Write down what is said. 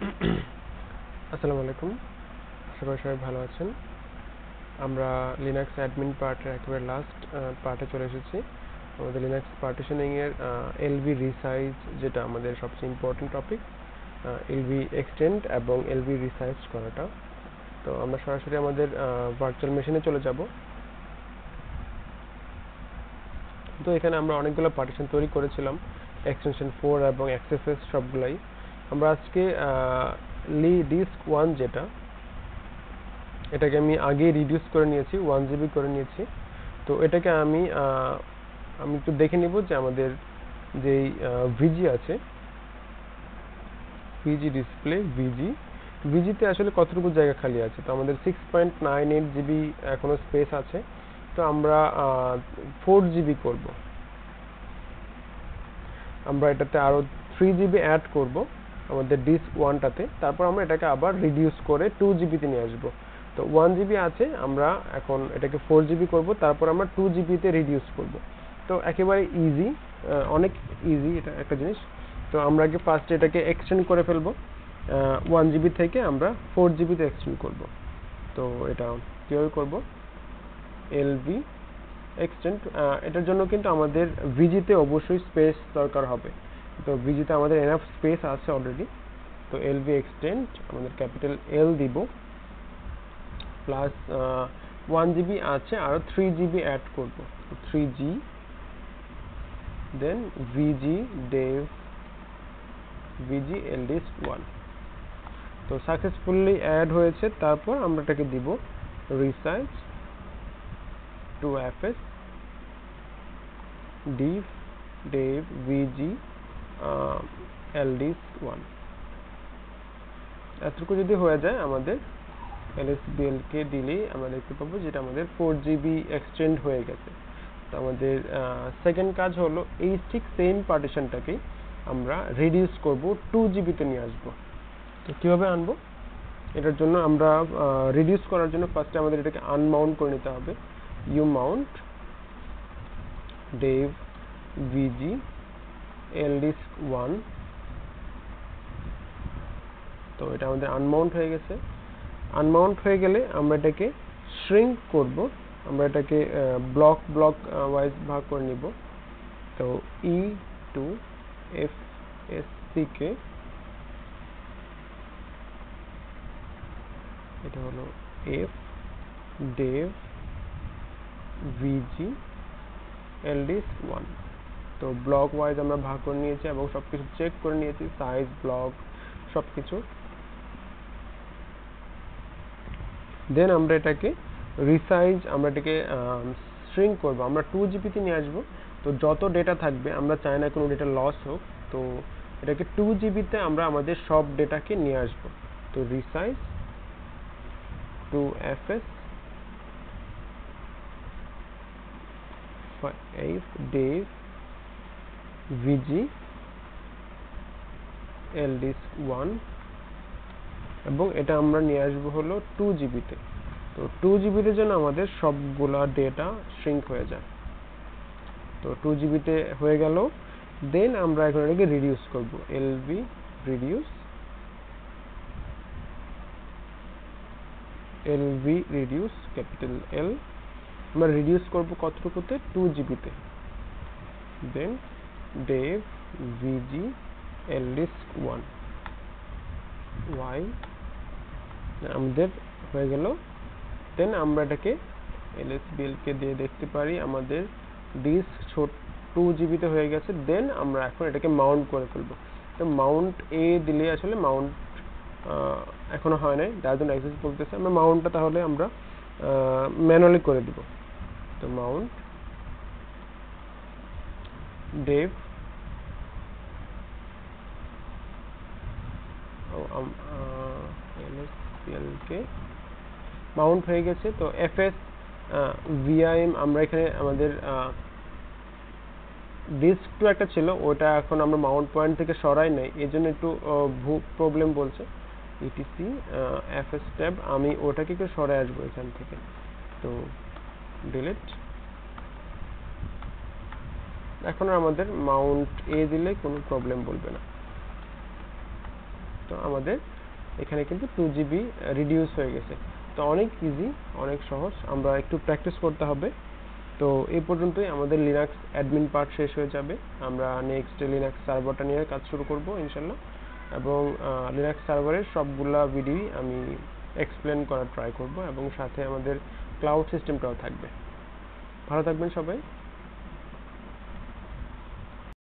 আসসালামু আলাইকুম, আশা করি সবাই ভালো আছেন। আমরা লিনাক্স অ্যাডমিন পার্টের একেবারে লাস্ট পার্টে চলে এসেছি। আমাদের লিনাক্স পার্টিশনিংয়ের এলভি রিসাইজ, যেটা আমাদের সবচেয়ে ইম্পর্টেন্ট টপিক, এলভি এক্সটেন্ড এবং এলভি রিসাইজ করাটা। তো আমরা সরাসরি আমাদের ভার্চুয়াল মেশিনে চলে যাব। তো এখানে আমরা অনেকগুলো পার্টিশন তৈরি করেছিলাম, এক্সটেনশন 4 এবং এক্সএফএস সবগুলাই। আমরা আজকে ডিস্ক 1 যেটা, এটাকে আমি আগে রিডিউস করে নিয়েছি, 1 জিবি করে নিয়েছি। তো এটাকে আমি একটু দেখে নিব যে আমাদের যেই ভিজি আছে, ভিজি ডিসপ্লে, ভিজিতে আসলে কতটুকু জায়গা খালি আছে। তো আমাদের 6.98 জিবি এখনো স্পেস আছে। তো আমরা 4 জিবি করব। আমরা এটাতে আরো 3 জিবি অ্যাড করব আমাদের ডিস্ক 1টাতে। তারপর আমরা এটাকে আবার রিডিউস করে 2 জিবিতে নিয়ে আসব। তো 1 জিবি আছে, আমরা এখন এটাকে 4 জিবি করব, তারপর আমরা 2 জিবিতে রিডিউস করব। তো একেবারে ইজি, অনেক ইজি এটা একটা জিনিস। তো আমরা আগে ফার্স্টে এটাকে এক্সটেন্ড করে ফেলব, 1 জিবি থেকে আমরা 4 জিবিতে এক্সটেন্ড করব। তো এটা কীভাবে করব? এলভি এক্সটেন্ড, এটার জন্য কিন্তু আমাদের ভিজিতে অবশ্যই স্পেস দরকার হবে। তো ভিজিতে আমাদের এনাফ স্পেস আছে অলরেডি। তো এলভি এক্সটেন্ড আমাদের ক্যাপিটাল এল দিব, প্লাস 1 জিবি আছে, আরও 3 জিবি অ্যাড করব, 3G, দেন ভিজি ডেভ ভিজি এলডিস্ক 1। তো সাকসেসফুলি অ্যাড হয়েছে। তারপর আমরা এটাকে দিব resize to FS div dev VG এলডিস্ক 1। এতটুকু যদি হয়ে যায়, আমাদের এলএসবিএল কে দিলেই আমরা দেখতে পাবো যেটা আমাদের 4 জিবি এক্সটেন্ড হয়ে গেছে। তো আমাদের সেকেন্ড কাজ হলো এই ঠিক সেম পার্টিশনটাকে আমরা রিডিউস করব, 2 জিবিতে নিয়ে আসব। তো কীভাবে আনবো? এটার জন্য আমরা রিডিউস করার জন্য ফার্স্টে আমাদের এটাকে আনমাউন্ট করে নিতে হবে। ইউ মাউন্ট ডেভ ভিজি এলডিস্ক 1। তো এটা আমাদের আনমাউন্ট হয়ে গেছে। আনমাউন্ট হয়ে গেলে আমরা এটাকে শ্রিঙ্ক করব। আমরা এটাকে ব্লক ওয়াইজ ভাগ করে নিব। তো ই two F S C K, এটা হলো এফ ডেভ ভিজি এলডিস্ক 1। তো ব্লক ওয়াইজ আমরা ভাগ করে নিয়েছি এবং সবকিছু চেক করে নিয়েছি, সাইজ, ব্লক, সবকিছু। দেন আমরা এটাকে রিসাইজ, আমরা এটাকে শ্রিঙ্ক করব। আমরা 2 জিবিতে নিয়ে আসবো। তো যত ডেটা থাকবে, আমরা চাই না কোনো ডেটা লস হোক। তো এটাকে 2 জিবিতে আমরা আমাদের সব ডেটাকে নিয়ে আসবো। তো resize to FS Dave VG এলডিস্ক 1, এবং এটা আমরা নিয়ে আসবো হলো 2 জিবিতে। তো 2 জিবিতে যেন আমাদের সবগুলা ডেটা শ্রিঙ্ক হয়ে যায়। তো 2 জিবিতে হয়ে গেল। দেন আমরা এখন এটাকে রিডিউস করব, এলভি রিডিউস ক্যাপিটাল এল। আমরা রিডিউস করব কতটুকুতে? 2 জিবিতে। দেন ডেভ ভিজি এলডিস্ক 1 ওয়াই আমাদের হয়ে গেল। দেন আমরা এটাকে এলএসবিএল কে দিয়ে দেখতে পারি আমাদের ডিস্ক 2 জিবিতে হয়ে গেছে। দেন আমরা এখন এটাকে মাউন্ট করে ফেলবো। তো মাউন্ট এ দিলে আসলে মাউন্ট এখনো হয় নাই, ডাজন্ট এক্সিস্ট বলতেছে। আমরা মাউন্টটা তাহলে আমরা ম্যানুয়ালি করে দিব। তো মাউন্ট ডেভ এলএসবিএল কে মাউন্ট হয়ে গেছে। তো এফএস ভিআইএম, আমরা এখানে আমাদের ডিস্ক 2 একটা ছিল, ওটা এখন আমরা মাউন্ট পয়েন্ট থেকে সরাই নাই, এই জন্য একটু প্রবলেম বলছে। ইটিসি এফএস ট্যাব, আমি ওটাকে একটু সরাই আসবো এখান থেকে। তো ডিলিট। এখন আমাদের মাউন্ট এ দিলে কোনো প্রবলেম বলবে না। তো আমাদের এখানে কিন্তু 2 GB রিডিউস হয়ে গেছে। তো অনেক ইজি, অনেক সহজ, আমরা একটু প্র্যাকটিস করতে হবে। তো এই পর্যন্তই আমাদের লিনাক্স অ্যাডমিন পার্ট শেষ হয়ে যাবে। আমরা নেক্সট লিনাক্স সার্ভারটা নিয়ে কাজ শুরু করব ইনশাল্লাহ, এবং লিনাক্স সার্ভারের সবগুলা ভিডিওই আমি এক্সপ্লেন করার ট্রাই করব, এবং সাথে আমাদের ক্লাউড সিস্টেমটাও থাকবে। ভালো থাকবেন সবাই।